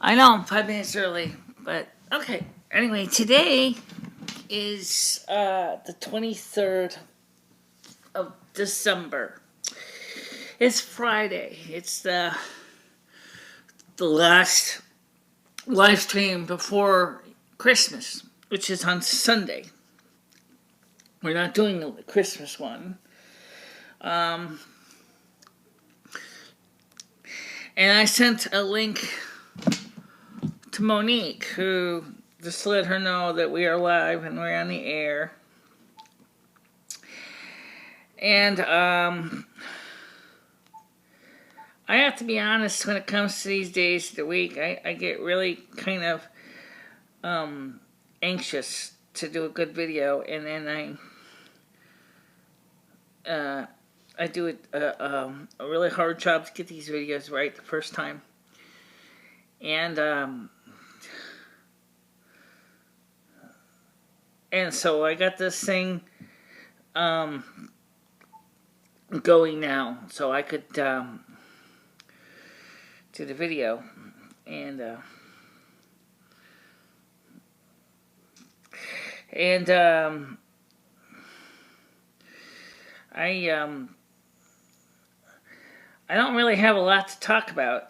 I know I'm 5 minutes early, but okay. Anyway, today is the 23rd of December. It's Friday. It's the last live stream before Christmas, which is on Sunday. We're not doing the Christmas one. And I sent a link to Monique, who just let her know that we are live and we're on the air. And I have to be honest, when it comes to these days of the week, I get really kind of anxious to do a good video, and then I do a really hard job to get these videos right the first time. And so I got this thing going now, so I could do the video. And I don't really have a lot to talk about.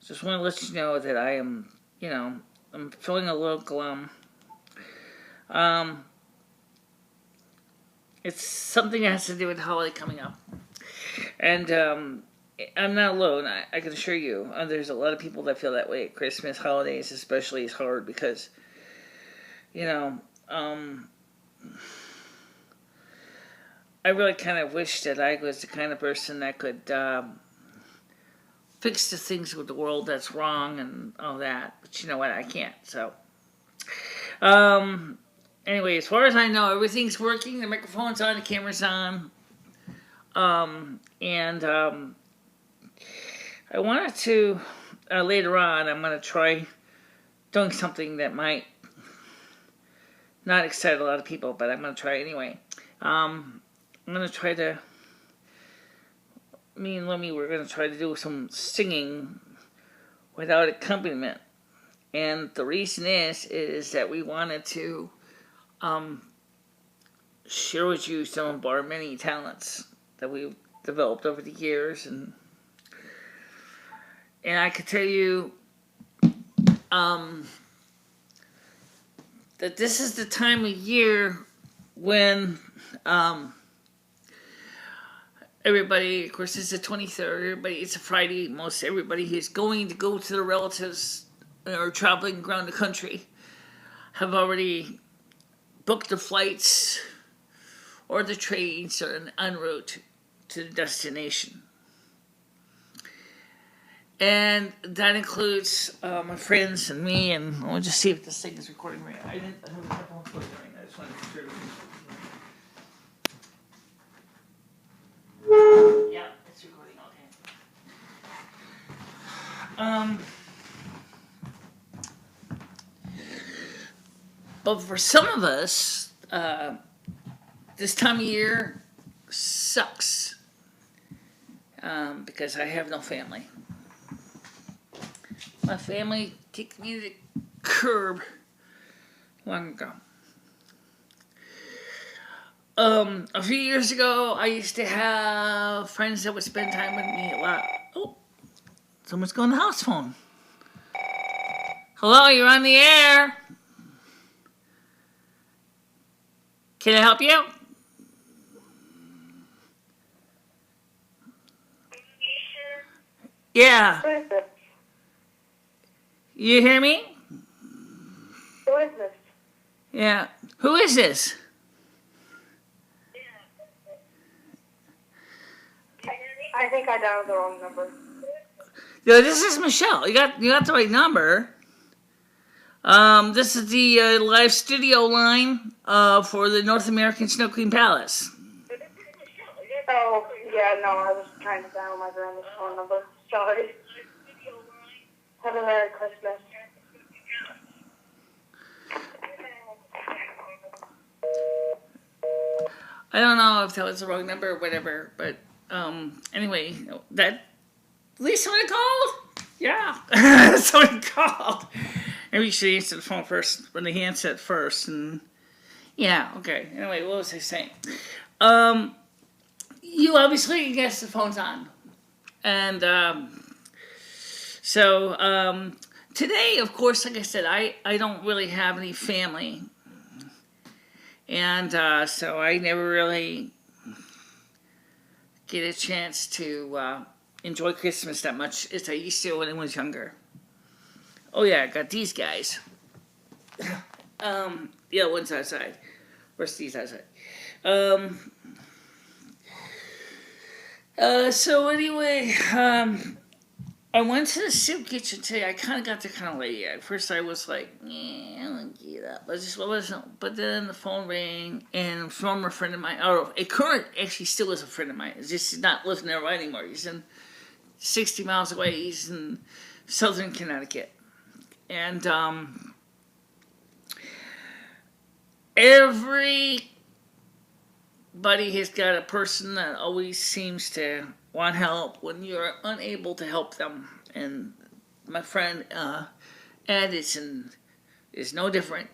Just want to let you know that I am, I'm feeling a little glum. It's something that has to do with the holiday coming up. And I'm not alone, I can assure you. There's a lot of people that feel that way at Christmas. Holidays especially is hard because, I really kind of wish that I was the kind of person that could fix the things with the world that's wrong and all that. But you know what? I can't. So, anyway, as far as I know, everything's working. The microphone's on, the camera's on. I wanted to, later on, I'm going to try doing something that might not excite a lot of people, but I'm going to try anyway. I'm going to try to, me and Lumi, we're going to try to do some singing without accompaniment. And the reason is that we wanted to share with you some of our many talents that we've developed over the years. And I could tell you that this is the time of year when everybody, of course it's the 23rd, it's a Friday, most everybody who's going to go to their relatives or traveling around the country have already booked the flights or the trains or en route to the destination. And that includes my friends and me, and I'll just see if this thing is recording right. I have a couple of recording right now. I just wanted to make sure. Yeah, it's recording. Okay. But for some of us, this time of year sucks because I have no family. My family kicked me to the curb long ago. A few years ago, I used to have friends that would spend time with me a lot. Oh, someone's going to the house phone. Hello, you're on the air. Can I help you? Yeah. Who is this? You hear me? Who is this? Yeah. Who is this? I think I dialed the wrong number. Yeah, this is Michele. You got the right number. This is the live studio line for the North American Snow Queen Palace. Oh, yeah, no, I was trying to dial my grandma's phone number. Sorry. Have a Merry Christmas. I don't know if that was the wrong number or whatever, but anyway, that at least somebody called. Yeah, somebody called. Maybe you should answer the phone first, when the handset first, and yeah, okay. Anyway, what was I saying? You obviously guess the phone's on, and so today, of course, like I said, I don't really have any family, and so I never really get a chance to enjoy Christmas that much as I used to when I was younger. Oh yeah, I got these guys. Yeah, one's outside. Where's these outside? So anyway, I went to the soup kitchen today. I kind of got there kind of late. At first, I was like, I don't get up. But then the phone rang, and a former friend of mine, or a current, actually still is a friend of mine. He's just not living there right anymore. He's in 60 miles away. He's in southern Connecticut. And everybody has got a person that always seems to want help when you're unable to help them. And my friend Ed is no different.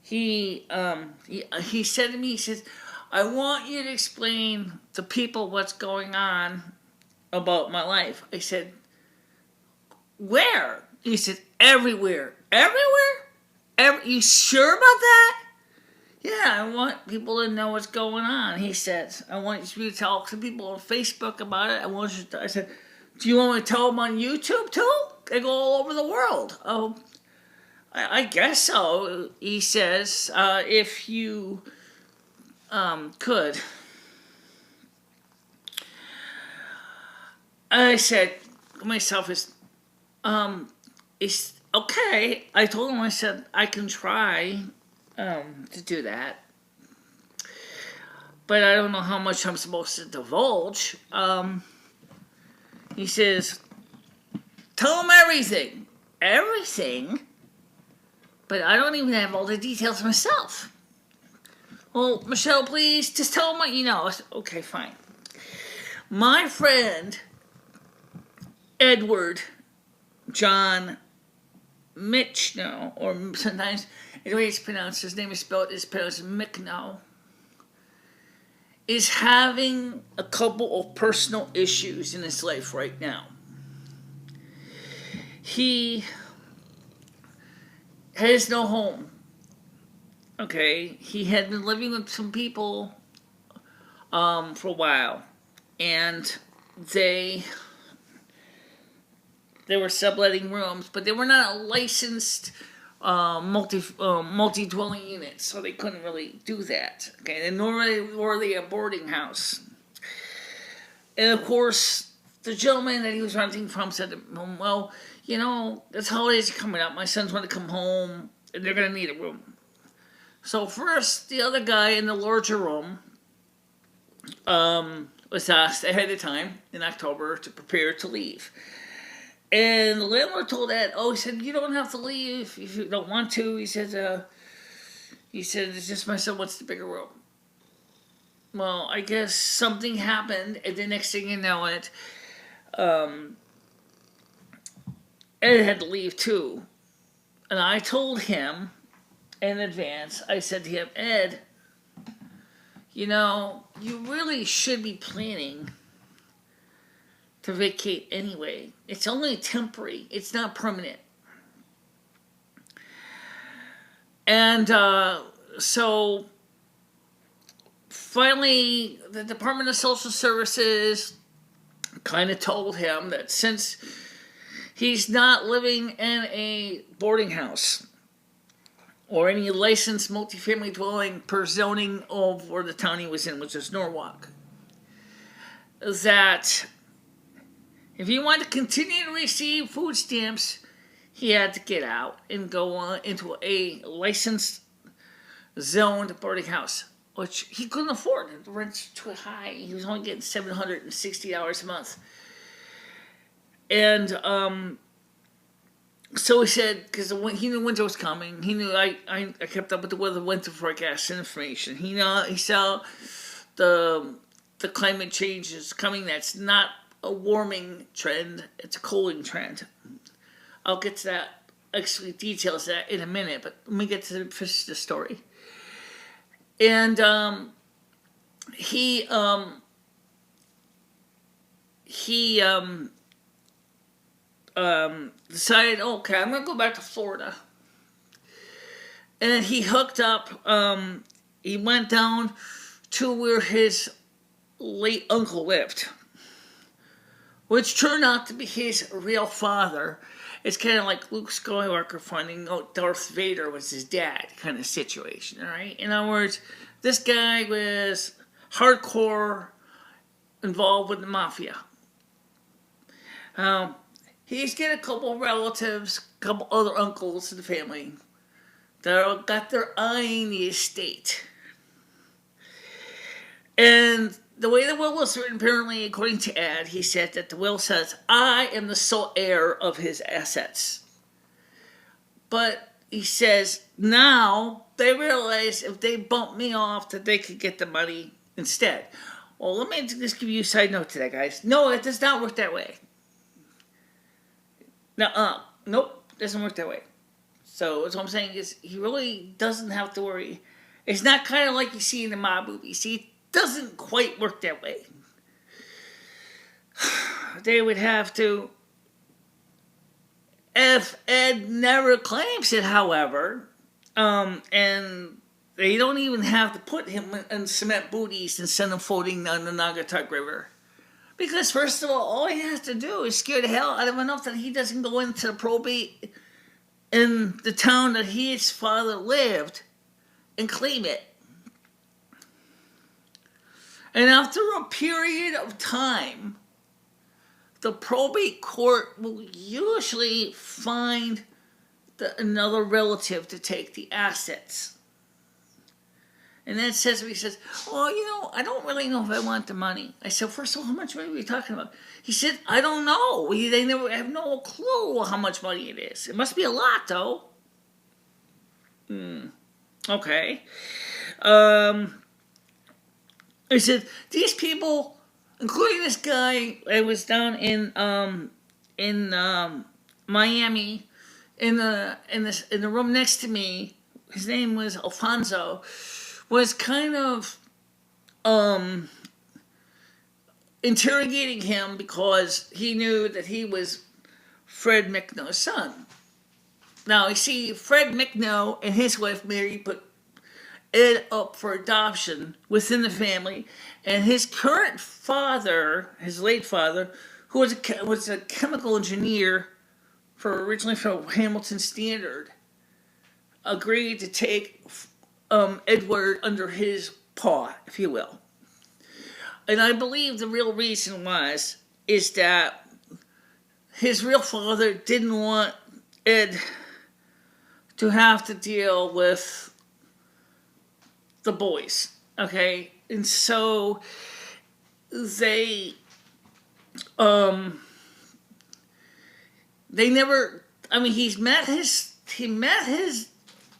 He said to me, he says, I want you to explain to people what's going on about my life. I said, where? He said, everywhere. Everywhere? You sure about that? Yeah, I want people to know what's going on. He says, I want you to talk to people on Facebook about it. I said, do you want me to tell them on YouTube too? They go all over the world. Oh, I guess so. He says, if you could. I said to myself, it's okay. I told him, I said, I can try to do that. But I don't know how much I'm supposed to divulge. He says, tell him everything. Everything? But I don't even have all the details myself. Well, Michele, please, just tell him what you know. I said, okay, fine. My friend, Edward, John, Mitch, no, or sometimes the way it's pronounced, his name is pronounced Michno, is having a couple of personal issues in his life right now. He has no home. Okay, he had been living with some people for a while, and they were subletting rooms, but they were not a licensed multi-dwelling unit, so they couldn't really do that. Okay, and nor were they a boarding house. And of course, the gentleman that he was renting from said to him, well, you know, the holidays are coming up. My sons want to come home, and they're going to need a room. So first, the other guy in the larger room was asked ahead of time in October to prepare to leave. And the landlord told Ed, he said, you don't have to leave if you don't want to. He said, it's just my son wants the bigger room. Well, I guess something happened, and the next thing you know it, Ed had to leave too. And I told him in advance, I said to him, Ed, you know, you really should be planning to vacate anyway. It's only temporary. It's not permanent. And so finally, the Department of Social Services kind of told him that since he's not living in a boarding house or any licensed multifamily dwelling per zoning of where the town he was in, which is Norwalk, that if he wanted to continue to receive food stamps, he had to get out and go on into a licensed zoned boarding house, which he couldn't afford. The rent's too high. He was only getting $760 a month. And So he said, because he knew winter was coming, he knew I kept up with the weather winter forecast information. He saw the climate change is coming. That's not a warming trend; it's a cooling trend. I'll get to that, actually details that in a minute, but let me get to finish the story. And he decided, okay, I'm gonna go back to Florida, and he hooked up. He went down to where his late uncle lived, which turned out to be his real father. It's kind of like Luke Skywalker finding out Darth Vader was his dad kind of situation, all right? In other words, this guy was hardcore involved with the mafia. He's got a couple of relatives, a couple other uncles in the family that got their eye on the estate. And the way the will was written, apparently, according to Ed, he said that the will says, I am the sole heir of his assets. But he says, now they realize if they bump me off that they could get the money instead. Well, let me just give you a side note to that, guys. No, it does not work that way. Nope, doesn't work that way. So what I'm saying is he really doesn't have to worry. It's not kind of like you see in the mob movies. See, doesn't quite work that way. They would have to, if Ed never claims it, however, and they don't even have to put him in cement booties and send him floating down the Naugatuck River. Because first of all he has to do is scare the hell out of him enough that he doesn't go into probate in the town that his father lived and claim it. And after a period of time, the probate court will usually find another relative to take the assets. And then he says, well, I don't really know if I want the money. I said, first of all, how much money are we talking about? He said, I don't know. They never have no clue how much money it is. It must be a lot, though. Okay. I said, these people, including this guy, I was down in Miami, in the room next to me. His name was Alfonso. Was kind of interrogating him because he knew that he was Fred McNo's son. Now, you see, Fred McNo and his wife Mary put Ed up for adoption within the family, and his current father, his late father, who was a chemical engineer originally from Hamilton Standard, agreed to take Edward under his paw, if you will. And I believe the real reason is that his real father didn't want Ed to have to deal with the boys, okay? And so they never, he met his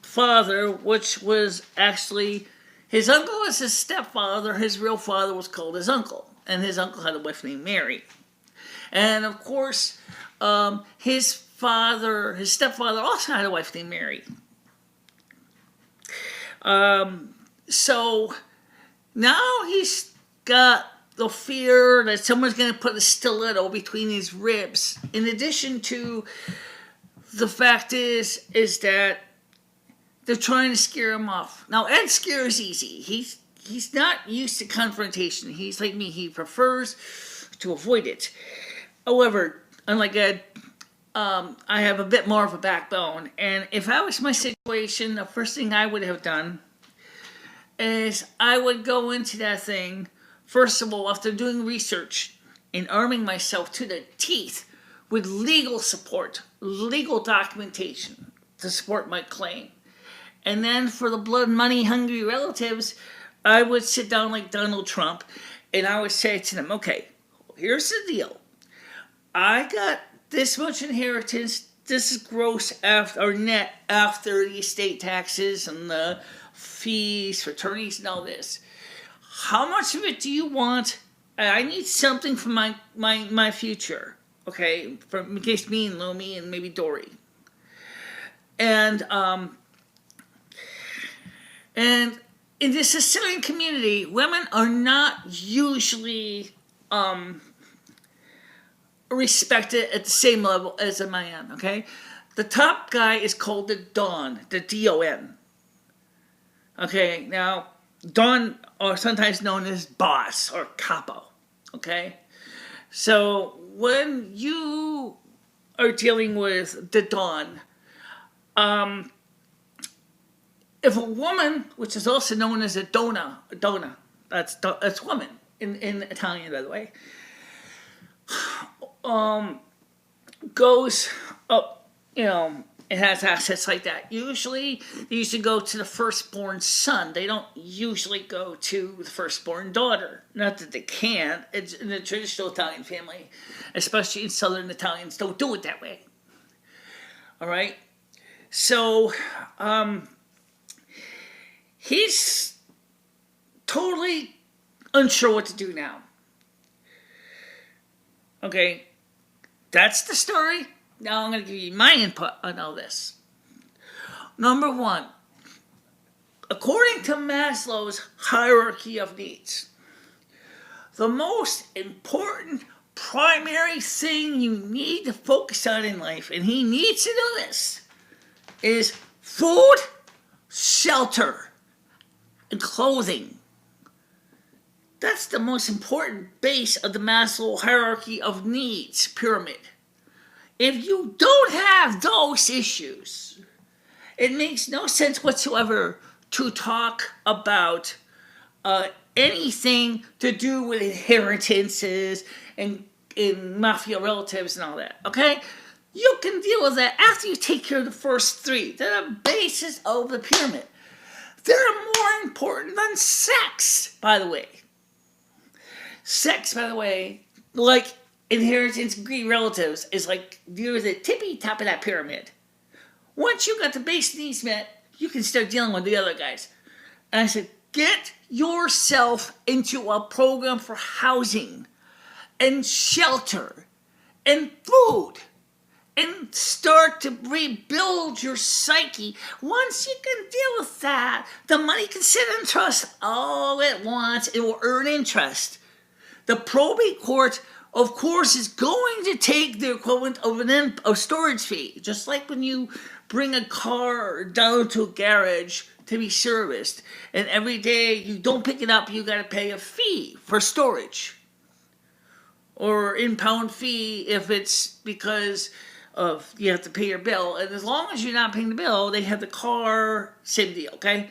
father, which was actually, his uncle was his stepfather, his real father was called his uncle, and his uncle had a wife named Mary. And of course, his stepfather also had a wife named Mary. So now he's got the fear that someone's going to put a stiletto between his ribs. In addition to the fact is that they're trying to scare him off. Now, Ed scares easy. He's not used to confrontation. He's like me. He prefers to avoid it. However, unlike Ed, I have a bit more of a backbone. And if that was my situation, the first thing I would have done is I would go into that thing, first of all, after doing research and arming myself to the teeth with legal support, legal documentation to support my claim. And then for the blood money hungry relatives, I would sit down like Donald Trump and I would say to them, okay, here's the deal. I got this much inheritance this is gross after, or net after the estate taxes and the fees for attorneys and all this. How much of it do you want? I need something for my future, okay? In case me and Lumi and maybe Dory. And in the Sicilian community, women are not usually respected at the same level as a man, okay? The top guy is called the Don, the D-O-N. Okay, now, Don, or sometimes known as boss or capo, okay? So, when you are dealing with the Don, if a woman, which is also known as a donna, that's woman in Italian, by the way, goes up, it has assets like that. Usually, they usually go to the firstborn son. They don't usually go to the firstborn daughter. Not that they can't. It's in the traditional Italian family, especially in Southern Italians, don't do it that way. All right? So, he's totally unsure what to do now. Okay, that's the story. Now I'm going to give you my input on all this. Number one, according to Maslow's hierarchy of needs, the most important primary thing you need to focus on in life, and he needs to do this, is food, shelter, and clothing. That's the most important base of the Maslow hierarchy of needs pyramid. If you don't have those issues, it makes no sense whatsoever to talk about anything to do with inheritances and mafia relatives and all that, okay? You can deal with that after you take care of the first three. They're the basis of the pyramid. They're more important than sex, by the way. Sex, by the way, like inheritance, greedy relatives, is like near the tippy top of that pyramid. Once you got the base needs met, you can start dealing with the other guys. And I said, get yourself into a program for housing and shelter and food and start to rebuild your psyche. Once you can deal with that, the money can sit in trust all at once. It will earn interest. The probate court, of course, is going to take the equivalent of a storage fee. Just like when you bring a car down to a garage to be serviced, and every day you don't pick it up, you got to pay a fee for storage. Or impound fee if it's because of you have to pay your bill. And as long as you're not paying the bill, they have the car, same deal, okay?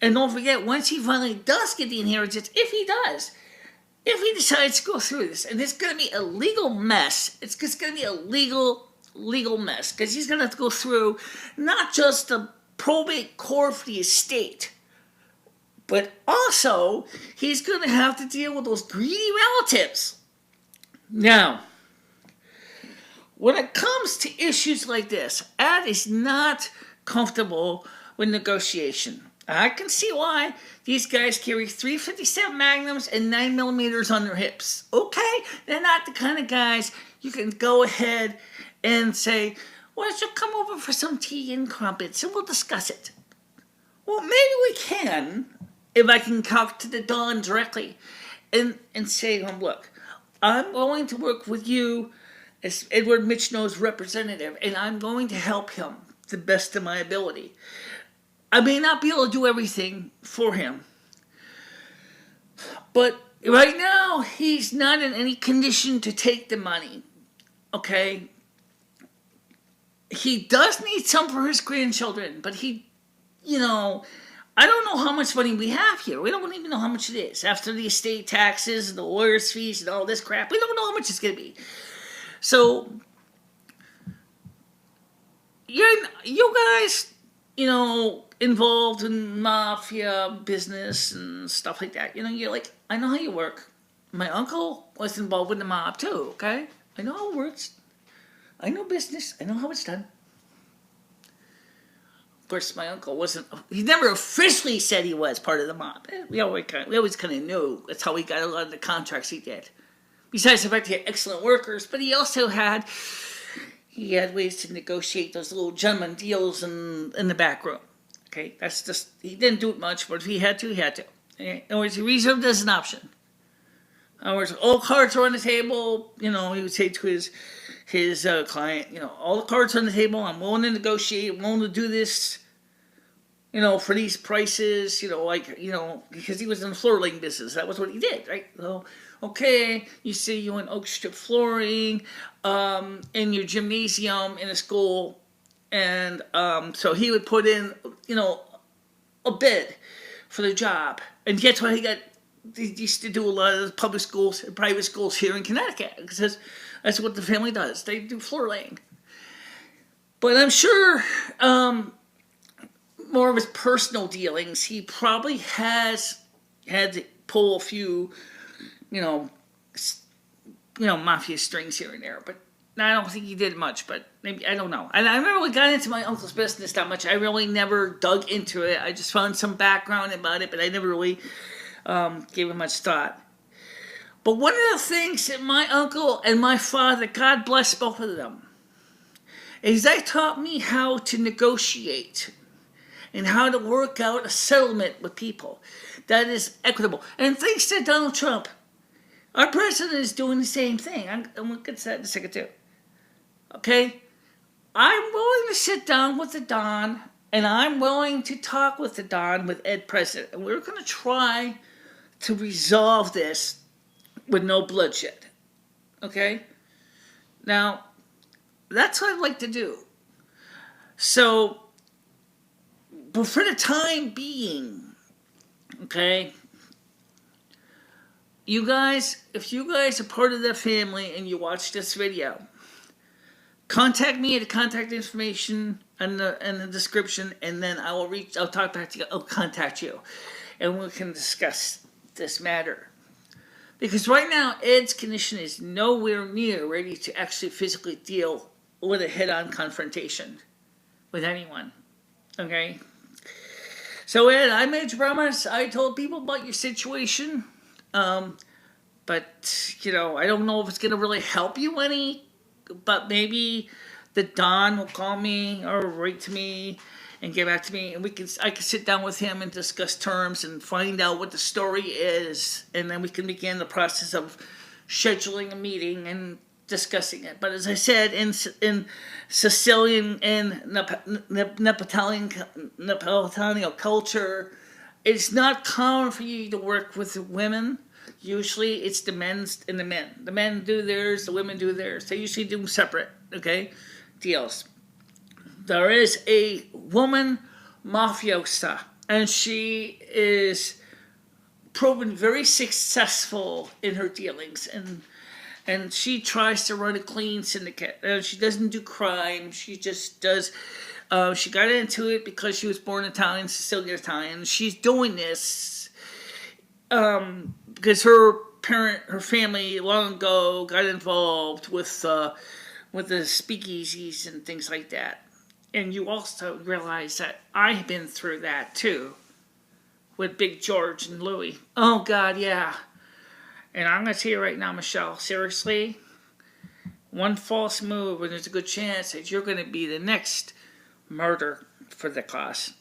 And don't forget, once he finally does get the inheritance, if he decides to go through this, and it's going to be a legal mess, it's just going to be a legal mess, because he's going to have to go through not just the probate court for the estate, but also he's going to have to deal with those greedy relatives. Now, when it comes to issues like this, Ed is not comfortable with negotiation. I can see why. These guys carry .357 Magnums and 9mm on their hips. Okay, they're not the kind of guys you can go ahead and say, why don't you come over for some tea and crumpets and we'll discuss it. Well, maybe we can, if I can talk to the Don directly and say, look, I'm going to work with you as Edward Mitchell's representative, and I'm going to help him to the best of my ability. I may not be able to do everything for him, but right now he's not in any condition to take the money, okay? He does need some for his grandchildren, but I don't know how much money we have here. We don't even know how much it is. After the estate taxes and the lawyer's fees and all this crap, we don't know how much it's going to be. So, you guys, involved in mafia business and stuff like that. You're like, I know how you work. My uncle was involved with the mob too, okay? I know how it works. I know business. I know how it's done. Of course, my uncle wasn't. He never officially said he was part of the mob. We always kind of knew. That's how he got a lot of the contracts he did. Besides the fact he had excellent workers, but he also had ways to negotiate those little gentleman deals in the back room. Okay, that's just, he didn't do it much, but if he had to, he had to. In other words, he reserved as an option. In other words, all cards are on the table. He would say to his client, all the cards are on the table. I'm willing to negotiate. I'm willing to do this, for these prices, because he was in the floor laying business. That was what he did, right? So, okay, you see you in oak strip flooring, in your gymnasium in a school, and so he would put in, a bid for the job, and that's why he used to do a lot of the public schools and private schools here in Connecticut, because that's what the family does. They do floor laying. But I'm sure more of his personal dealings, he probably has had to pull a few, mafia strings here and there. But I don't think he did much, but maybe, I don't know. And I never really got into my uncle's business that much. I really never dug into it. I just found some background about it, but I never really gave it much thought. But one of the things that my uncle and my father, God bless both of them, is they taught me how to negotiate and how to work out a settlement with people that is equitable. And thanks to Donald Trump, our president is doing the same thing. I'm going to get to that in a second too. Okay? I'm willing to sit down with the Don, and I'm willing to talk with the Don, with Ed President. And we're going to try to resolve this with no bloodshed. Okay? Now, that's what I'd like to do. So, but for the time being, okay, you guys, if you guys are part of the family and you watch this video, contact me at the contact information in the description, and then I'll talk back to you, I'll contact you, and we can discuss this matter. Because right now, Ed's condition is nowhere near ready to actually physically deal with a head-on confrontation with anyone. Okay? So, Ed, I made you promise. I told people about your situation. But, I don't know if it's going to really help you any. But maybe the Don will call me or write to me and get back to me, and I can sit down with him and discuss terms and find out what the story is, and then we can begin the process of scheduling a meeting and discussing it. But as I said, in Sicilian and Neapolitan culture, it's not common for you to work with women. Usually it's the men and the men. The men do theirs, the women do theirs. They usually do separate, deals. There is a woman mafiosa, and she is proven very successful in her dealings, and she tries to run a clean syndicate. She doesn't do crime. She just does. She got into it because she was born Italian, Sicilian Italian. She's doing this because her family long ago got involved with the speakeasies and things like that. And you also realize that I've been through that too, with Big George and Louie. Oh God, yeah. And I'm gonna tell you right now, Michele, seriously, one false move and there's a good chance that you're gonna be the next murder for the cause.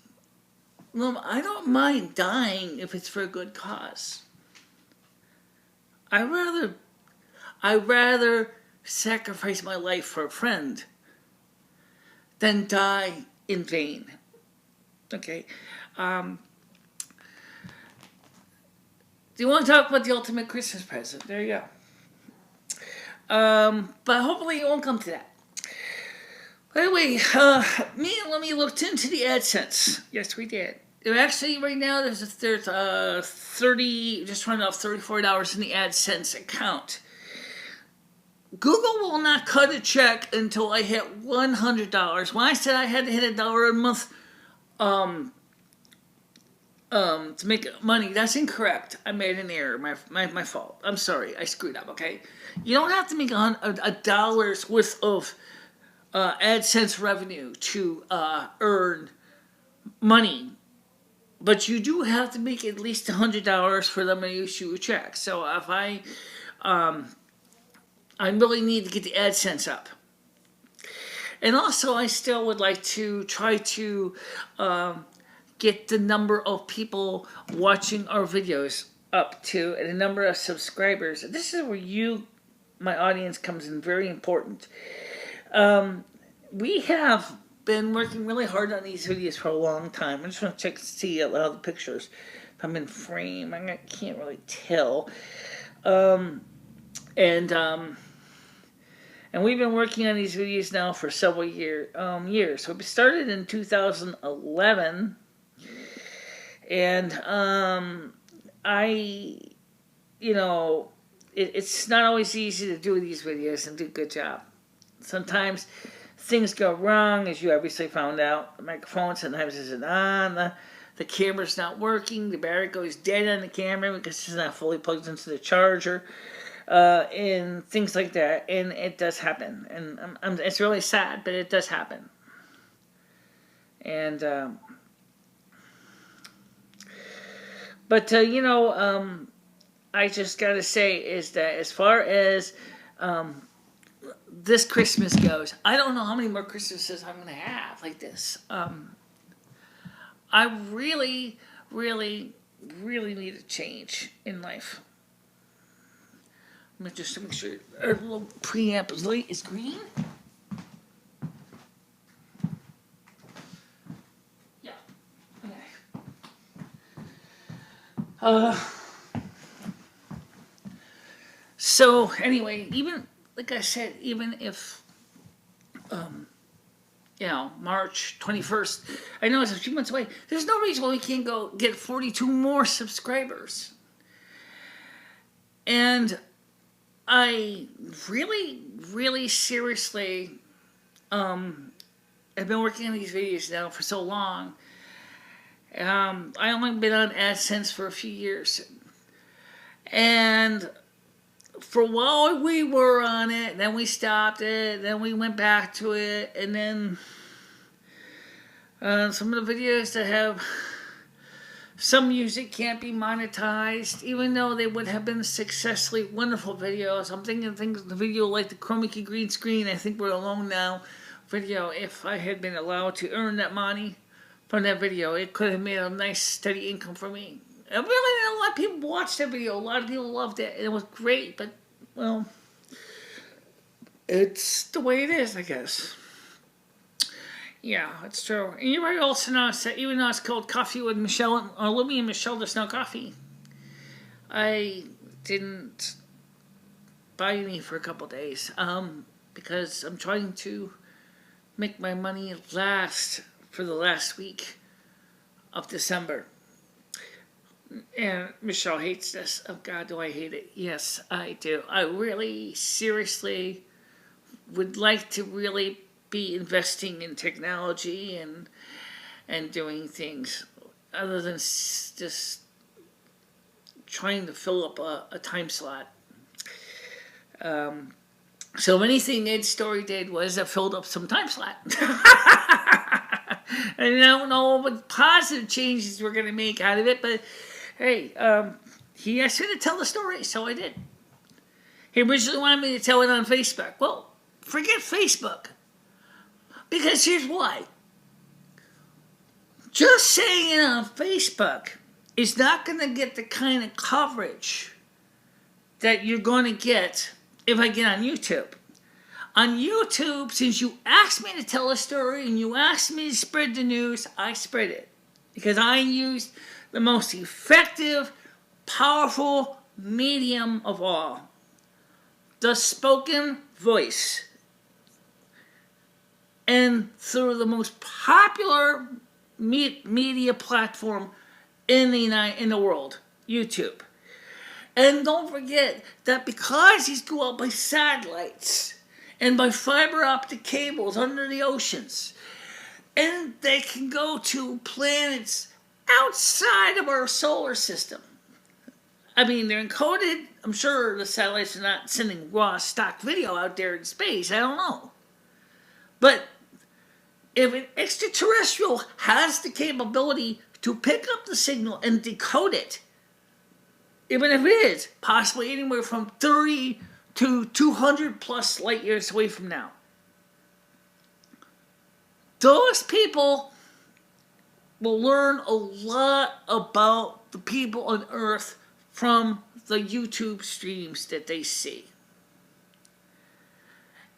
Well, I don't mind dying if it's for a good cause. I rather sacrifice my life for a friend than die in vain. Okay. Do you want to talk about the ultimate Christmas present? There you go. But hopefully it won't come to that. By the way, me and Lumi looked into the AdSense. Yes, we did. Actually, right now there's 30, just running off $34 in the AdSense account. Google will not cut a check until I hit $100. When I said I had to hit $1 a month to make money, that's incorrect. I made an error. My fault. I'm sorry. I screwed up. Okay, you don't have to make $100 worth of AdSense revenue to earn money. But you do have to make at least $100 for them to issue a check. So if I really need to get the AdSense up. And also, I still would like to try to get the number of people watching our videos up to, and the number of subscribers. This is where you, my audience, comes in very important. We have been working really hard on these videos for a long time. I just want to check to see all the pictures. If I'm in frame, I can't really tell. And we've been working on these videos now for several years. So we started in 2011, and it's not always easy to do these videos and do a good job. Sometimes things go wrong, as you obviously found out. The microphone sometimes isn't on, the camera's not working, the battery goes dead on the camera because it's not fully plugged into the charger. And things like that, and it does happen, and it's really sad, but it does happen. And I just gotta say is that as far as this Christmas goes, I don't know how many more Christmases I'm gonna have like this. I really, really, really need a change in life. I'm just to make sure our little preamp light is green. Yeah. Okay. So anyway, even like I said, even if March 21st, I know it's a few months away. There's no reason why we can't go get 42 more subscribers. And I really, really seriously have been working on these videos now for so long. I only been on AdSense for a few years. And for a while we were on it, then we stopped it, then we went back to it, and then some of the videos that have some music can't be monetized, even though they would have been successfully wonderful videos. I'm thinking the video like the chroma key green screen, I Think We're Alone Now video, if I had been allowed to earn that money from that video, it could have made a nice steady income for me. I really, a lot of people watched that video. A lot of people loved it. It was great, but, well, it's the way it is, I guess. Yeah, it's true. And you might also notice that even though it's called Coffee with Michele, or Lumi and Michele, there's no coffee. I didn't buy any for a couple days because I'm trying to make my money last for the last week of December. And Michele hates this. Oh, God, do I hate it? Yes, I do. I really, seriously would like to really be investing in technology and doing things other than just trying to fill up a time slot. So anything Ed Story did was it filled up some time slot. I don't know what positive changes we're going to make out of it, but hey, he asked me to tell the story, so I did. He originally wanted me to tell it on Facebook. Well, forget Facebook. Because here's why. Just saying it on Facebook is not going to get the kind of coverage that you're going to get if I get on YouTube. On YouTube, since you asked me to tell a story and you asked me to spread the news, I spread it. Because I used the most effective, powerful medium of all. The spoken voice. And through the most popular media platform in the world, YouTube. And don't forget that because these go out by satellites and by fiber optic cables under the oceans, and they can go to planets outside of our solar system. I mean, they're encoded. I'm sure the satellites are not sending raw stock video out there in space. I don't know. But if an extraterrestrial has the capability to pick up the signal and decode it, even if it is possibly anywhere from 30 to 200 plus light years away from now, those people will learn a lot about the people on Earth from the YouTube streams that they see.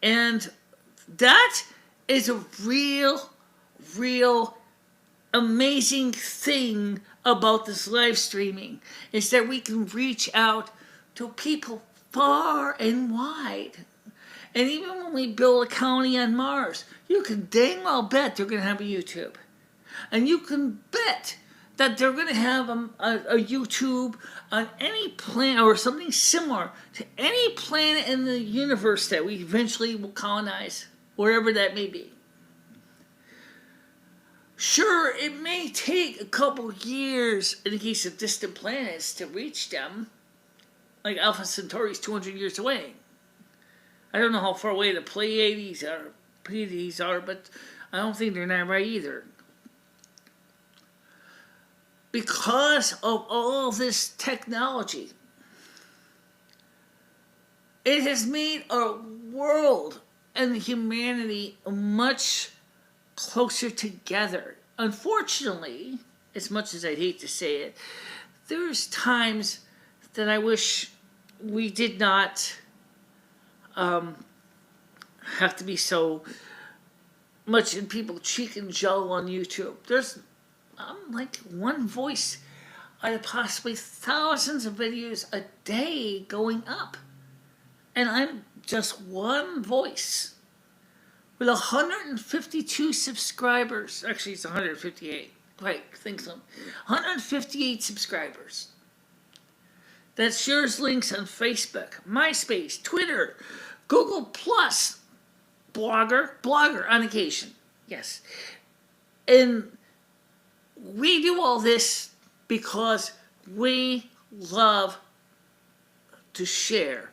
And that is a real amazing thing about this live streaming, is that we can reach out to people far and wide. And even when we build a colony on Mars, you can dang well bet they're going to have a YouTube. And you can bet that they're going to have a YouTube on any planet or something similar to any planet in the universe that we eventually will colonize, wherever that may be. Sure, it may take a couple years in the case of distant planets to reach them, like Alpha Centauri is 200 years away. I don't know how far away the Pleiades are, but I don't think they're that right either. Because of all this technology, it has made our world and humanity much closer together. Unfortunately, as much as I hate to say it, there's times that I wish we did not have to be so much in people cheek and jowl on YouTube. I'm like one voice out of possibly thousands of videos a day going up. And I'm just one voice with 152 subscribers. Actually, it's 158. Right, I think so. 158 subscribers. That shares links on Facebook, MySpace, Twitter, Google+, Blogger on occasion. Yes. And we do all this because we love to share.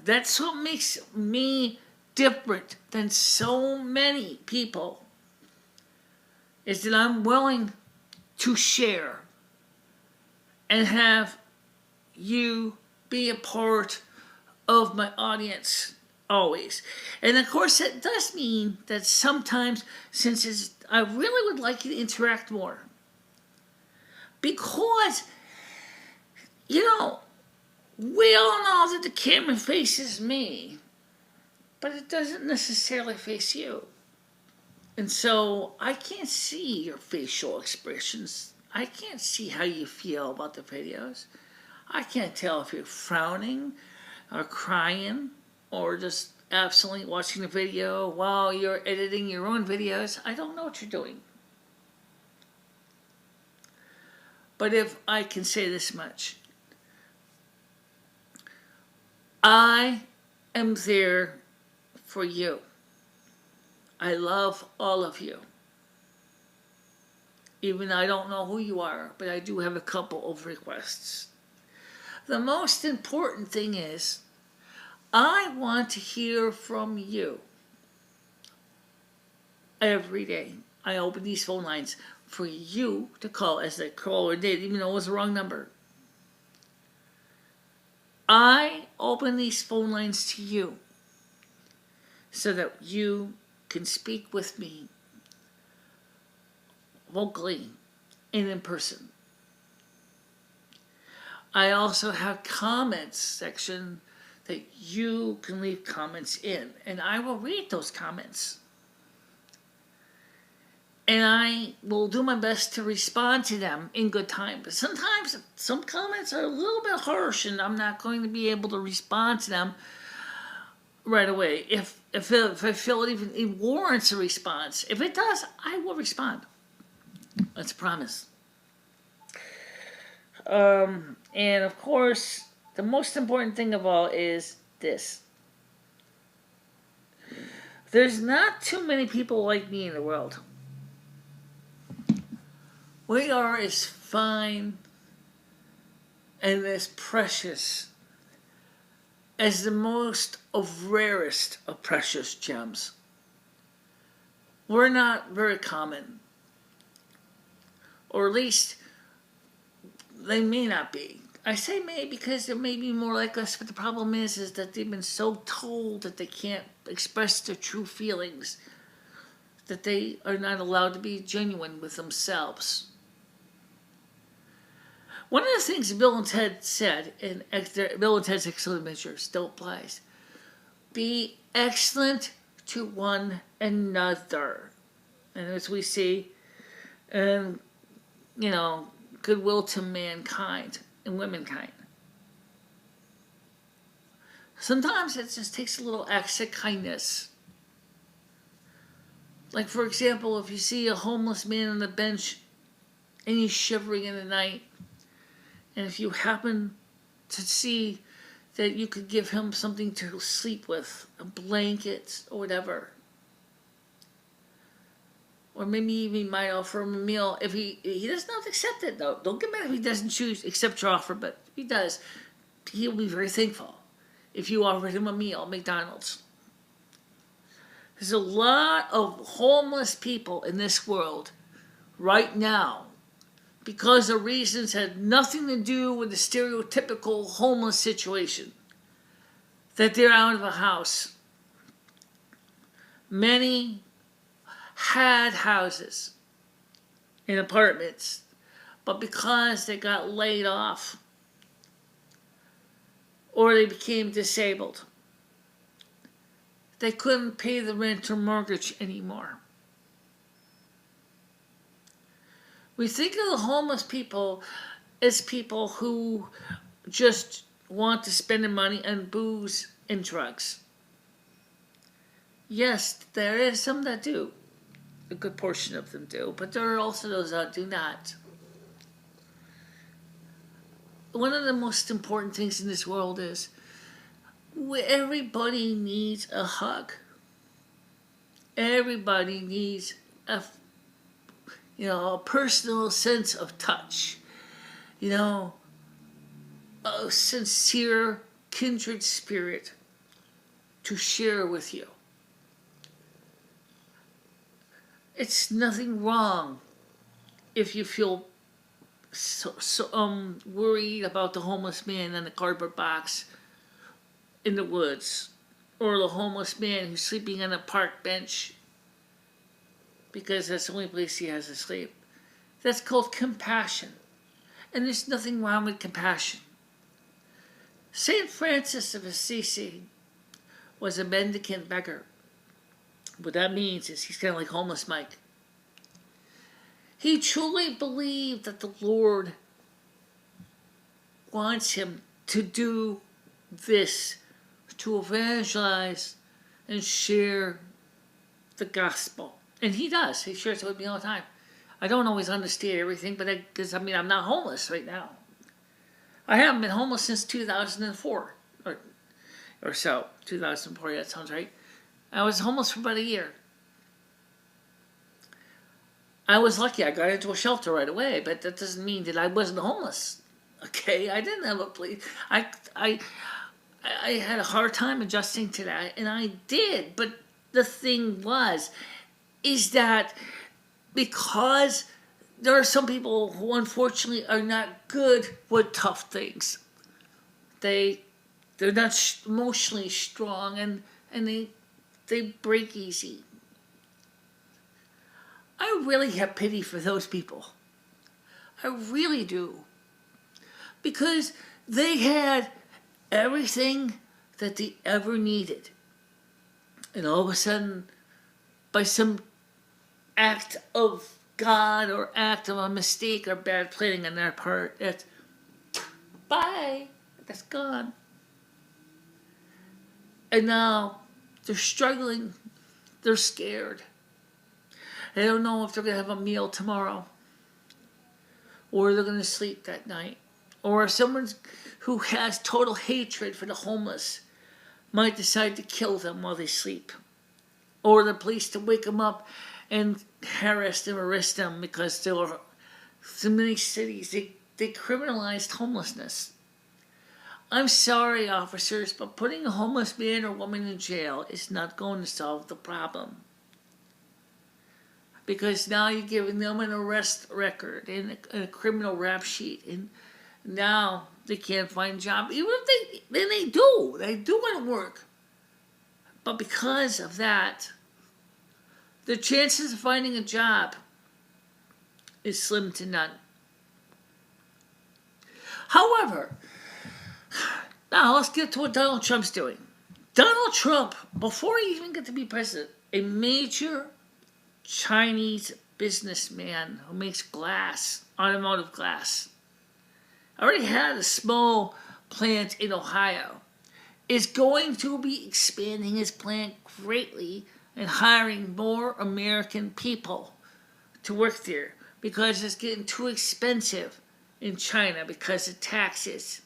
That's what makes me different than so many people, is that I'm willing to share and have you be a part of my audience always. And of course, that does mean that sometimes, I really would like you to interact more. Because, we all know that the camera faces me, but it doesn't necessarily face you. And so I can't see your facial expressions. I can't see how you feel about the videos. I can't tell if you're frowning or crying or just absolutely watching the video while you're editing your own videos. I don't know what you're doing. But if I can say this much, I am there for you. I love all of you. Even I don't know who you are, but I do have a couple of requests. The most important thing is, I want to hear from you. Every day, I open these phone lines for you to call, as the caller did, even though it was the wrong number. I open these phone lines to you so that you can speak with me vocally and in person. I also have comments section that you can leave comments in, and I will read those comments. And I will do my best to respond to them in good time. But sometimes some comments are a little bit harsh, and I'm not going to be able to respond to them right away. If I feel it warrants a response. If it does, I will respond. That's a promise. And of course, the most important thing of all is this. There's not too many people like me in the world. We are as fine and as precious as the most of rarest of precious gems. We're not very common. Or at least they may not be. I say may because they may be more like us, but the problem is that they've been so told that they can't express their true feelings, that they are not allowed to be genuine with themselves. One of the things Bill and Ted said in Bill and Ted's Excellent Adventure still applies. Be excellent to one another. And as we see, goodwill to mankind and womankind. Sometimes it just takes a little acts of kindness. Like, for example, if you see a homeless man on the bench and he's shivering in the night, and if you happen to see that you could give him something to sleep with, a blanket or whatever, or maybe even might offer him a meal. If he does not accept it, though, don't get mad if he doesn't accept your offer, but if he does, he'll be very thankful if you offered him a meal at McDonald's. There's a lot of homeless people in this world right now because of reasons that had nothing to do with the stereotypical homeless situation, that they're out of a house. Many had houses and apartments, but because they got laid off or they became disabled, they couldn't pay the rent or mortgage anymore. We think of the homeless people as people who just want to spend their money on booze and drugs. Yes, there is some that do. A good portion of them do, but there are also those that do not. One of the most important things in this world is everybody needs a hug. Everybody needs a personal sense of touch. A sincere, kindred spirit to share with you. It's nothing wrong if you feel worried about the homeless man in the cardboard box in the woods, or the homeless man who's sleeping on a park bench because that's the only place he has to sleep. That's called compassion. And there's nothing wrong with compassion. St. Francis of Assisi was a mendicant beggar. What that means is he's kind of like homeless Mike. He truly believed that the Lord wants him to do this, to evangelize and share the gospel. And he does. He shares it with me all the time. I don't always understand everything, but I'm not homeless right now. I haven't been homeless since 2004 or so. 2004, that sounds right. I was homeless for about a year. I was lucky. I got into a shelter right away, but that doesn't mean that I wasn't homeless. Okay, I didn't have a place. I had a hard time adjusting to that, and I did. But the thing is that because there are some people who unfortunately are not good with tough things. They're not emotionally strong, and they break easy. I really have pity for those people. I really do. Because they had everything that they ever needed. And all of a sudden, by some act of God or act of a mistake or bad planning on their part, that's gone. And now they're struggling. They're scared. They don't know if they're going to have a meal tomorrow, or they're going to sleep that night. Or someone who has total hatred for the homeless might decide to kill them while they sleep. Or the police to wake them up and harass them, arrest them, because there were so many cities, they criminalized homelessness. I'm sorry, officers, but putting a homeless man or woman in jail is not going to solve the problem. because now you're giving them an arrest record and a criminal rap sheet, and now they can't find a job. Even if they do want to work, but because of that, the chances of finding a job is slim to none. However, now let's get to what Donald Trump's doing. Donald Trump, before he even got to be president, a major Chinese businessman who makes glass, automotive glass, already had a small plant in Ohio, is going to be expanding his plant greatly and hiring more American people to work there because it's getting too expensive in China because of taxes.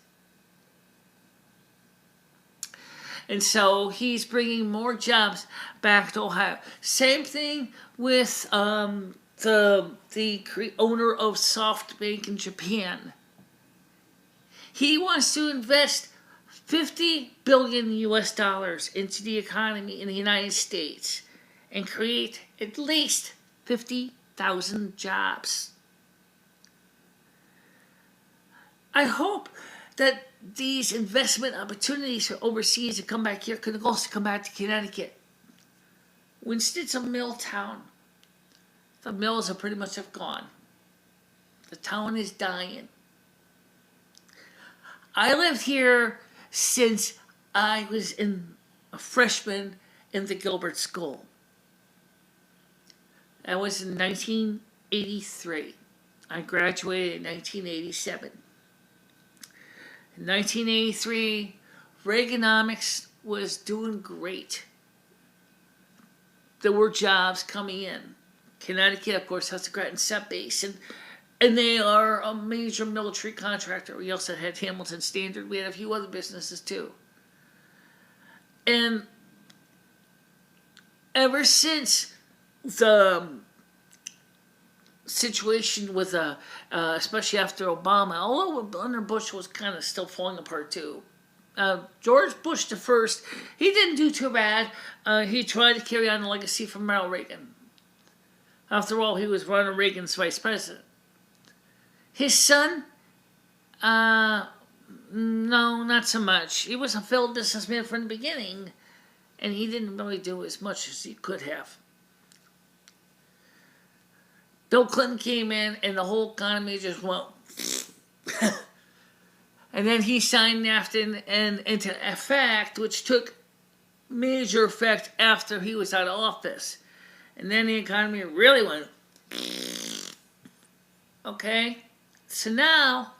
And so he's bringing more jobs back to Ohio. Same thing with the owner of SoftBank in Japan. He wants to invest $50 billion US into the economy in the United States and create at least 50,000 jobs. I hope that these investment opportunities for overseas to come back here could also come back to Connecticut. Winston's a mill town. The mills are pretty much have gone. The town is dying. I lived here since I was a freshman in the Gilbert School. That was in 1983. I graduated in 1987. In 1983, Reaganomics was doing great. There were jobs coming in. Connecticut, of course, has the Gretton Set Base, and they are a major military contractor. We also had Hamilton Standard. We had a few other businesses too. And ever since the situation with, especially after Obama, although under Bush was kind of still falling apart too. George Bush the first, he didn't do too bad. He tried to carry on the legacy from Ronald Reagan. After all, he was Ronald Reagan's vice president. His son, no, not so much. He was a failed businessman from the beginning, and he didn't really do as much as he could have. Bill Clinton came in, and the whole economy just went. And then he signed NAFTA into effect, which took major effect after he was out of office. And then the economy really went. Okay? So now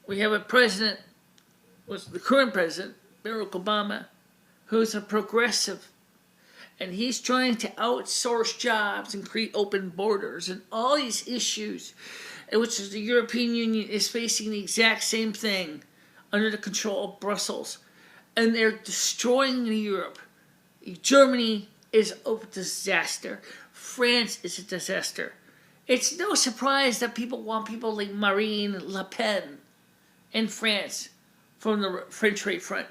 we have a president, the current president, Barack Obama, who's a progressive. And he's trying to outsource jobs and create open borders and all these issues, which is the European Union is facing the exact same thing under the control of Brussels. And they're destroying Europe. Germany is a disaster. France is a disaster. It's no surprise that people want people like Marine Le Pen in France from the French Right Front.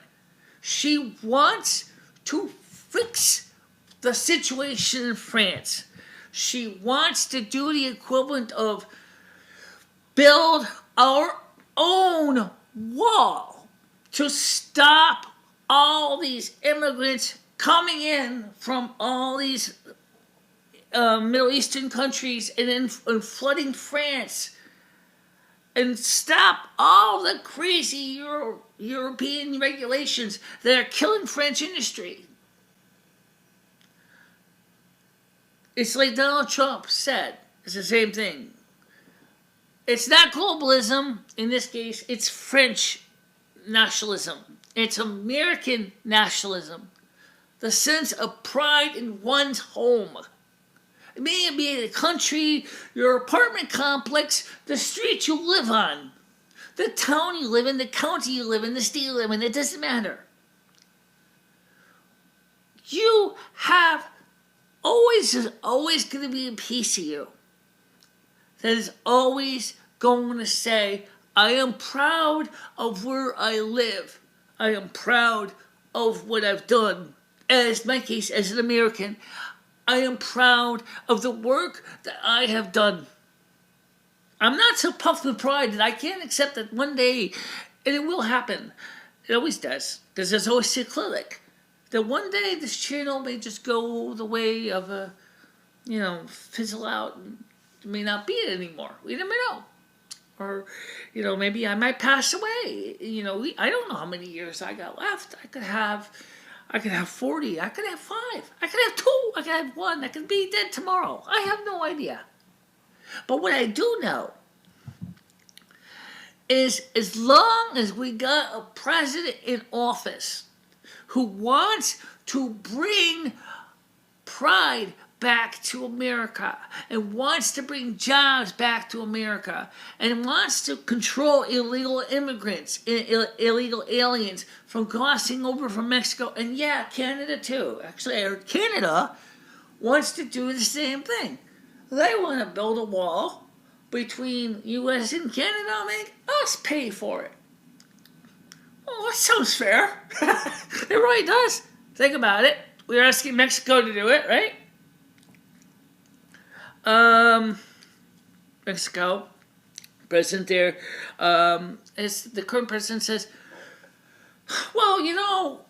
She wants to fix the situation in France. She wants to do the equivalent of build our own wall to stop all these immigrants coming in from all these Middle Eastern countries and flooding France, and stop all the crazy European regulations that are killing French industry. It's like Donald Trump said. It's the same thing. It's not globalism. In this case, it's French nationalism. It's American nationalism. The sense of pride in one's home. It may be the country, your apartment complex, the street you live on, the town you live in, the county you live in, the state you live in. It doesn't matter. You have always going to be a piece of you that is always going to say, I am proud of where I live. I am proud of what I've done. As my case, as an American, I am proud of the work that I have done. I'm not so puffed with pride that I can't accept that one day, and it will happen. It always does, because there's always cyclic. That one day this channel may just go the way of a, fizzle out, and it may not be it anymore. We never know. Or, maybe I might pass away. I don't know how many years I got left. I could have 40. I could have 5. I could have 2. I could have 1. I could be dead tomorrow. I have no idea. But what I do know is as long as we got a president in office who wants to bring pride back to America and wants to bring jobs back to America and wants to control illegal immigrants, illegal aliens from crossing over from Mexico, and Canada too. Actually, I heard Canada wants to do the same thing. They want to build a wall between U.S. and Canada and make us pay for it. Well, that sounds fair. It really does. Think about it. We're asking Mexico to do it, right? Mexico, president there, as the current president says, well, we don't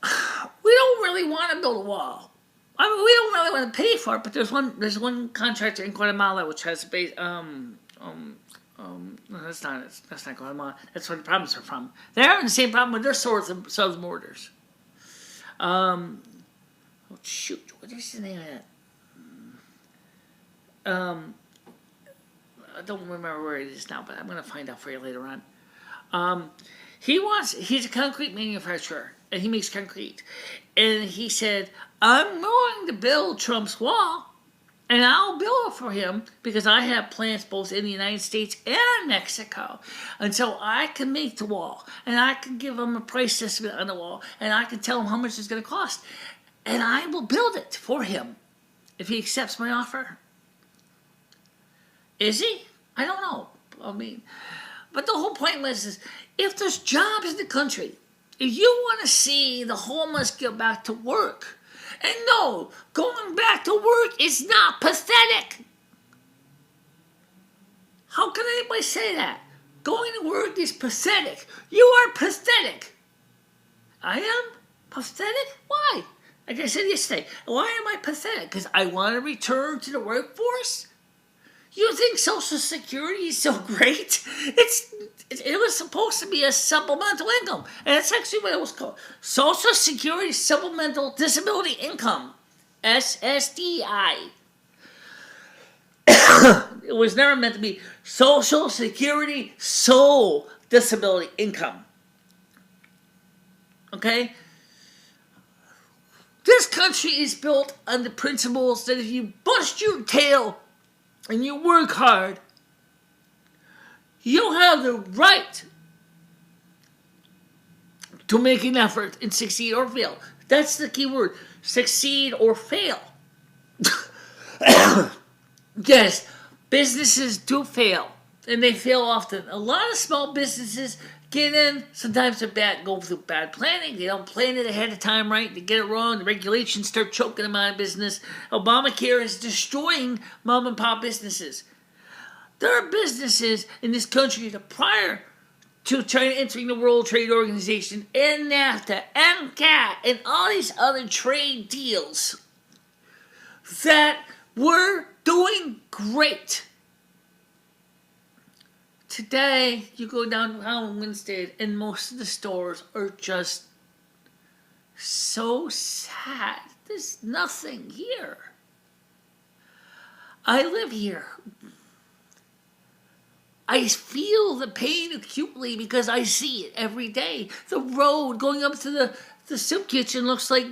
really want to build a wall. I mean, we don't really want to pay for it, but there's one contractor in Guatemala which has base. No, that's not Guatemala. That's where the problems are from. They're having the same problem with their southern borders. What is the name of that? I don't remember where it is now, but I'm going to find out for you later on. He's a concrete manufacturer, and he makes concrete. And he said, I'm going to build Trump's wall, and I'll build it for him because I have plants both in the United States and Mexico. And so I can make the wall, and I can give him a price estimate on the wall, and I can tell him how much it's going to cost. And I will build it for him if he accepts my offer. Is he? I don't know. But the whole point was is if there's jobs in the country, if you want to see the homeless get back to work, and no, going back to work is not pathetic. How can anybody say that? Going to work is pathetic. You are pathetic. I am pathetic? Why? Like I said yesterday, why am I pathetic? Because I want to return to the workforce? You think Social Security is so great? It was supposed to be a supplemental income, and that's actually what it was called. Social Security Supplemental Disability Income, SSDI. It was never meant to be Social Security Sole Disability Income. Okay? This country is built on the principles that if you bust your tail and you work hard, you have the right to make an effort and succeed or fail. That's the key word. Succeed or fail. Yes, businesses do fail, and they fail often. A lot of small businesses get in, sometimes they're go through bad planning. They don't plan it ahead of time right. They get it wrong. The regulations start choking them out of business. Obamacare is destroying mom and pop businesses. There are businesses in this country that prior to China entering the World Trade Organization and NAFTA and GATT and all these other trade deals that were doing great. Today, you go downtown Winston, and most of the stores are just so sad. There's nothing here. I live here. I feel the pain acutely because I see it every day. The road going up to the soup kitchen looks like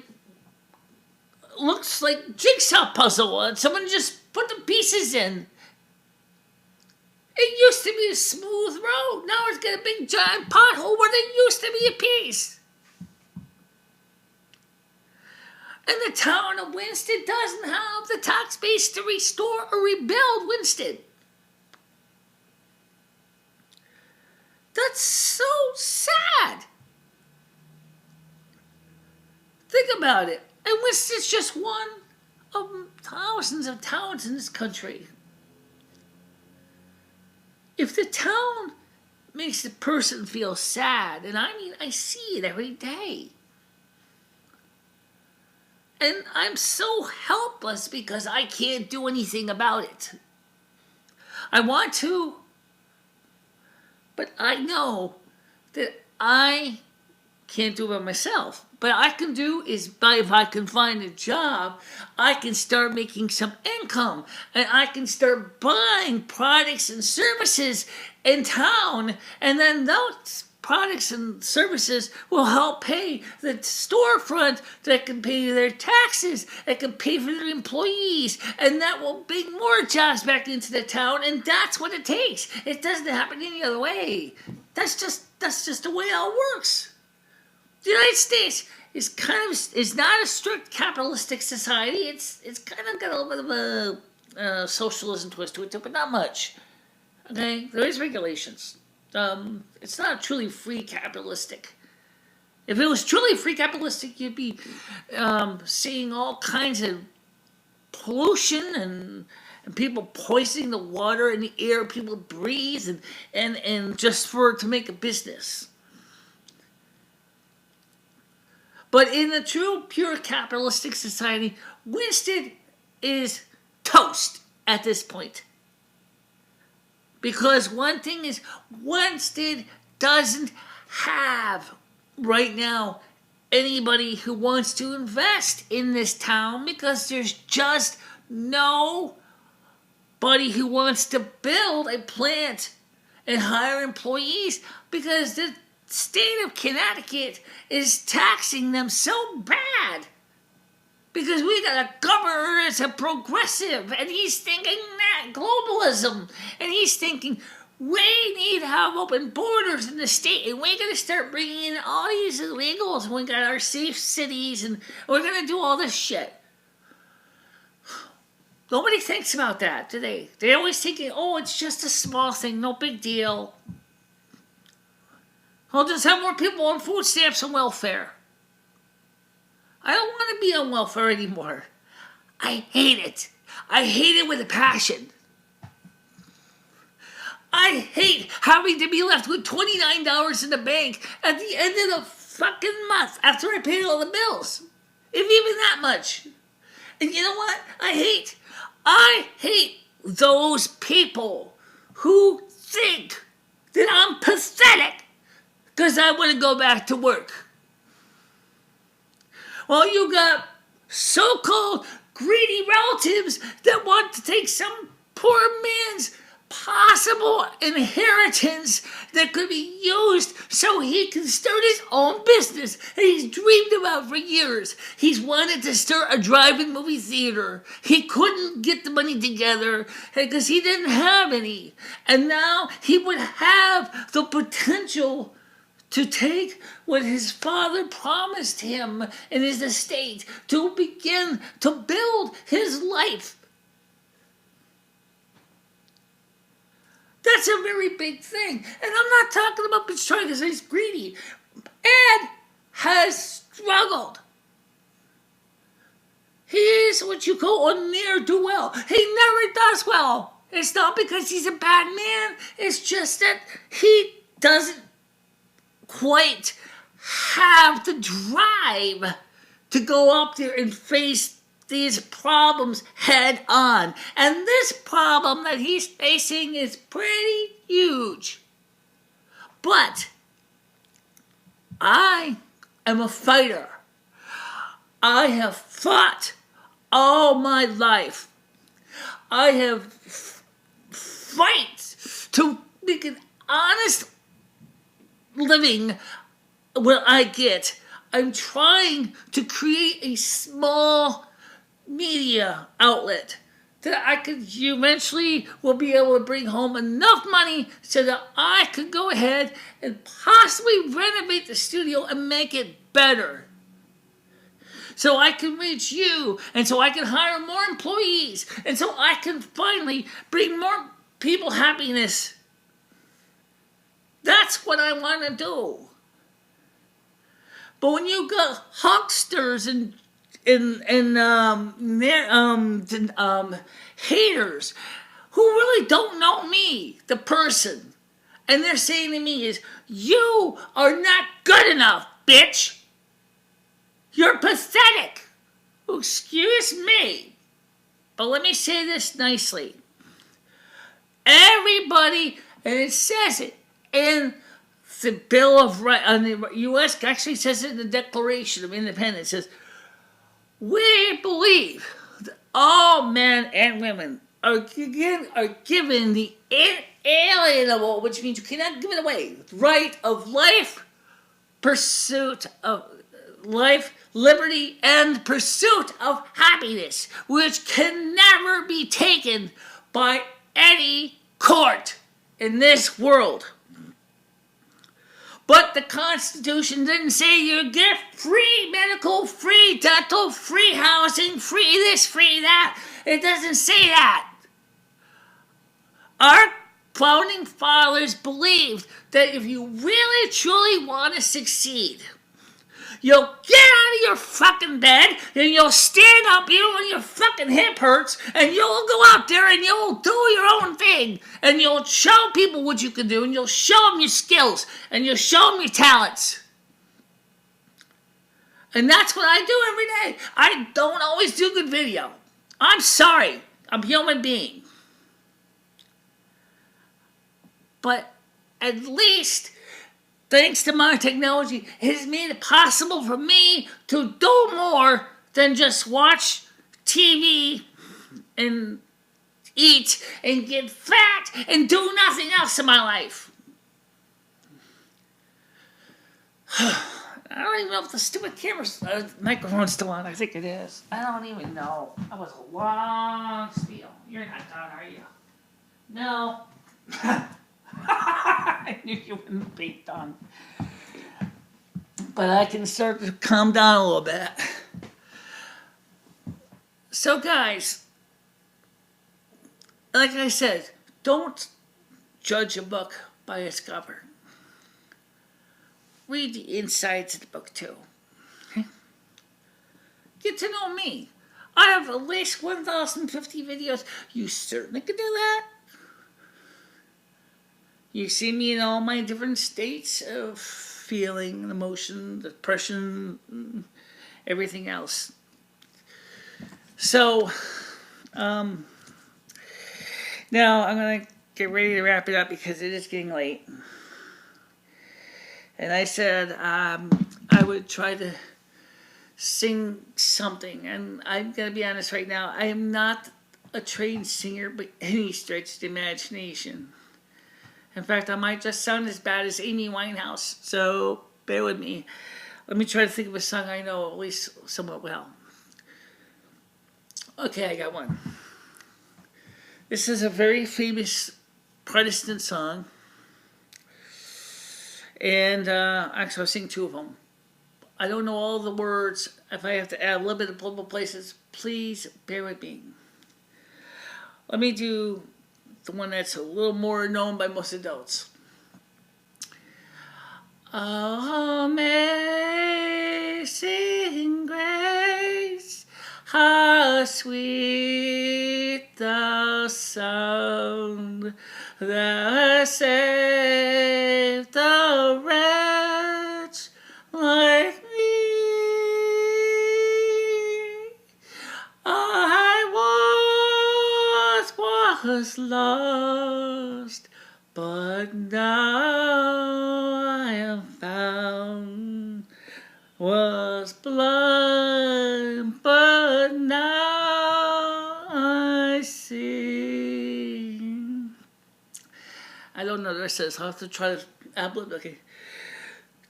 jigsaw puzzle. Someone just put the pieces in. It used to be a smooth road. Now it's got a big giant pothole where there used to be a piece. And the town of Winston doesn't have the tax base to restore or rebuild Winston. That's so sad. Think about it. And Winston's just one of thousands of towns in this country. If the town makes the person feel sad, and I mean, I see it every day. And I'm so helpless because I can't do anything about it. I want to, but I know that I can't do it by myself. But I can do is, if I can find a job, I can start making some income. And I can start buying products and services in town. And then those products and services will help pay the storefront that can pay their taxes, that can pay for their employees, and that will bring more jobs back into the town, and that's what it takes. It doesn't happen any other way. That's just the way it all works. The United States is not a strict capitalistic society. It's kind of got a little bit of a socialism twist to it, but not much. Okay, there is regulations. It's not truly free capitalistic. If it was truly free capitalistic, you'd be seeing all kinds of pollution and people poisoning the water and the air people breathe and just to make a business. But in a true, pure capitalistic society, Winston is toast at this point. Because one thing is, Winston doesn't have right now anybody who wants to invest in this town because there's just nobody who wants to build a plant and hire employees because the state of Connecticut is taxing them so bad because we got a governor that's a progressive and he's thinking that globalism and he's thinking we need to have open borders in the state and we're going to start bringing in all these illegals and we got our safe cities and we're going to do all this shit. Nobody thinks about that, do they? They're always thinking, oh, it's just a small thing, no big deal. I'll just have more people on food stamps and welfare. I don't want to be on welfare anymore. I hate it. I hate it with a passion. I hate having to be left with $29 in the bank at the end of the fucking month after I paid all the bills. If even that much. And you know what? I hate those people who think that I'm pathetic because I want to go back to work. Well, you got so-called greedy relatives that want to take some poor man's possible inheritance that could be used so he can start his own business that he's dreamed about for years. He's wanted to start a drive-in movie theater. He couldn't get the money together because he didn't have any. And now he would have the potential to take what his father promised him in his estate to begin to build his life. That's a very big thing. And I'm not talking about being trying to say he's greedy. Ed has struggled. He is what you call a ne'er-do-well. He never does well. It's not because he's a bad man. It's just that he doesn't quite have the drive to go up there and face these problems head on. And this problem that he's facing is pretty huge. But I am a fighter. I have fought all my life. I have fight to make an honest living what I get. I'm trying to create a small media outlet that I could eventually will be able to bring home enough money so that I could go ahead and possibly renovate the studio and make it better. So I can reach you, and so I can hire more employees, and so I can finally bring more people happiness. That's what I want to do. But when you got hucksters and haters who really don't know me, the person, and they're saying to me is, "You are not good enough, bitch. You're pathetic." Excuse me, but let me say this nicely. Everybody, and it says it in the Bill of Rights, on the U.S. actually says it in the Declaration of Independence. It says, we believe that all men and women are given the inalienable, which means you cannot give it away, right of life, pursuit of life, liberty, and pursuit of happiness, which can never be taken by any court in this world. But the Constitution didn't say you get free medical, free dental, free housing, free this, free that. It doesn't say that. Our founding fathers believed that if you really, truly want to succeed, you'll get out of your fucking bed and you'll stand up even when your fucking hip hurts, and you'll go out there and you'll do your own thing, and you'll show people what you can do, and you'll show them your skills, and you'll show them your talents. And that's what I do every day. I don't always do good video. I'm sorry. I'm a human being. But at least, thanks to modern technology, it has made it possible for me to do more than just watch TV and eat and get fat and do nothing else in my life. I don't even know if the stupid microphone's still on. I think it is. I don't even know. That was a long spiel. You're not done, are you? No. I knew you wouldn't be done. But I can start to calm down a little bit. So guys, like I said, don't judge a book by its cover. Read the insides of the book too. Okay? Get to know me. I have at least 1,050 videos. You certainly can do that. You see me in all my different states of feeling, emotion, depression, everything else. So, now I'm going to get ready to wrap it up because it is getting late. And I said I would try to sing something. And I'm going to be honest right now, I am not a trained singer by any stretch of the imagination. In fact, I might just sound as bad as Amy Winehouse, so bear with me. Let me try to think of a song I know at least somewhat well. Okay, I got one. This is a very famous Protestant song. And actually, I'll sing two of them. I don't know all the words. If I have to add a little bit of multiple places, please bear with me. Let me do the one that's a little more known by most adults. Amazing grace, how sweet the sound that saved a wretch like me. Was lost, but now I am found. Was blind, but now I see. I don't know the rest of this. I'll have to try to ad-lib. Okay.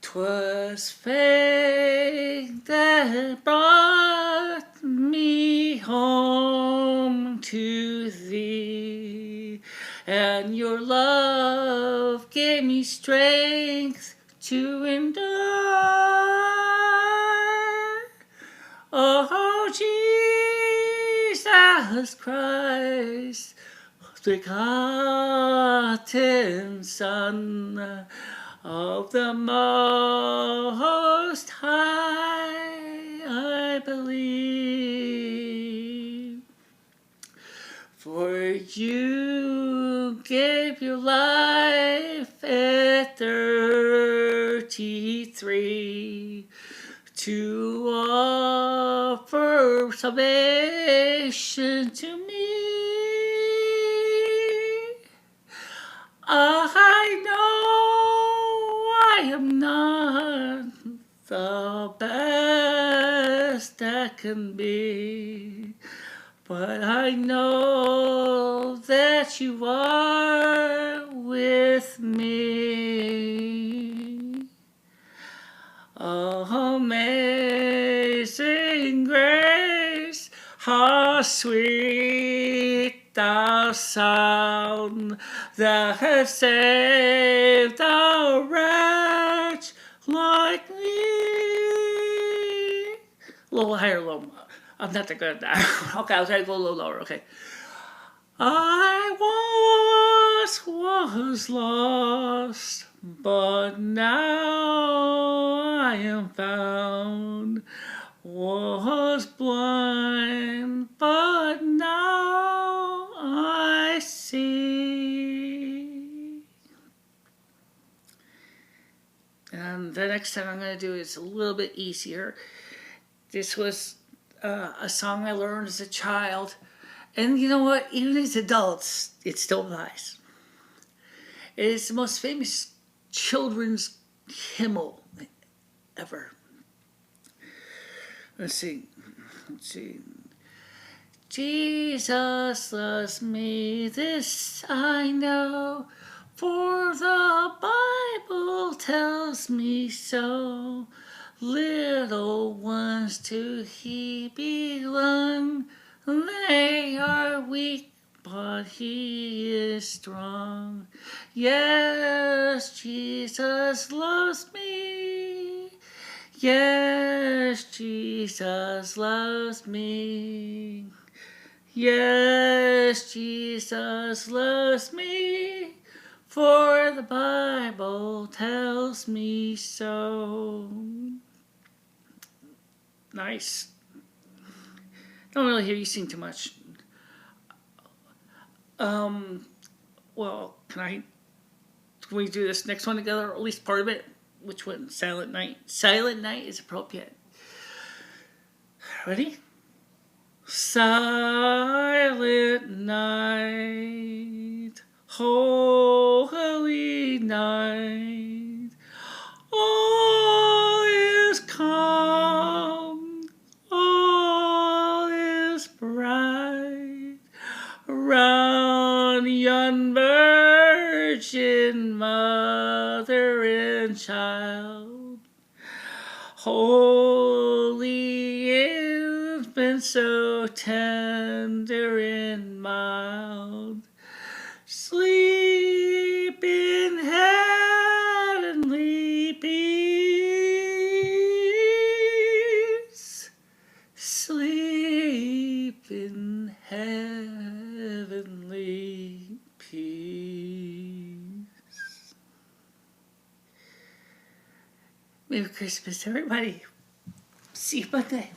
'Twas faith that brought me home to thee, and your love gave me strength to endure. Oh, Jesus Christ, the begotten Son of the Most High, I believe. For you gave your life at 33 to offer salvation to me. I know I am not the best that can be, but I know that you are with me. Amazing grace, how sweet the sound that has saved a wretch like me. A little higher, I'm not that good at that. Okay, I'll try to go a little lower. Okay. I was lost, but now I am found. Was blind, but now I see. And the next time I'm going to do is a little bit easier. This was a song I learned as a child. And you know what? Even as adults, it still applies. It is the most famous children's hymn ever. Let's see. Jesus loves me, this I know, for the Bible tells me so. Little ones to He belong. They are weak, but He is strong. Yes, Jesus loves me. Yes, Jesus loves me. Yes, Jesus loves me. For the Bible tells me so. Nice. Don't really hear you sing too much. Well, can we do this next one together, or at least part of it? Which one? Silent Night. Silent Night is appropriate. Ready? Silent night, holy night, all is calm, all is bright, around yon virgin mother and child, holy infant, so tender and mild, sleep in heavenly peace, sleep in heavenly peace. Merry Christmas, everybody. See you Monday.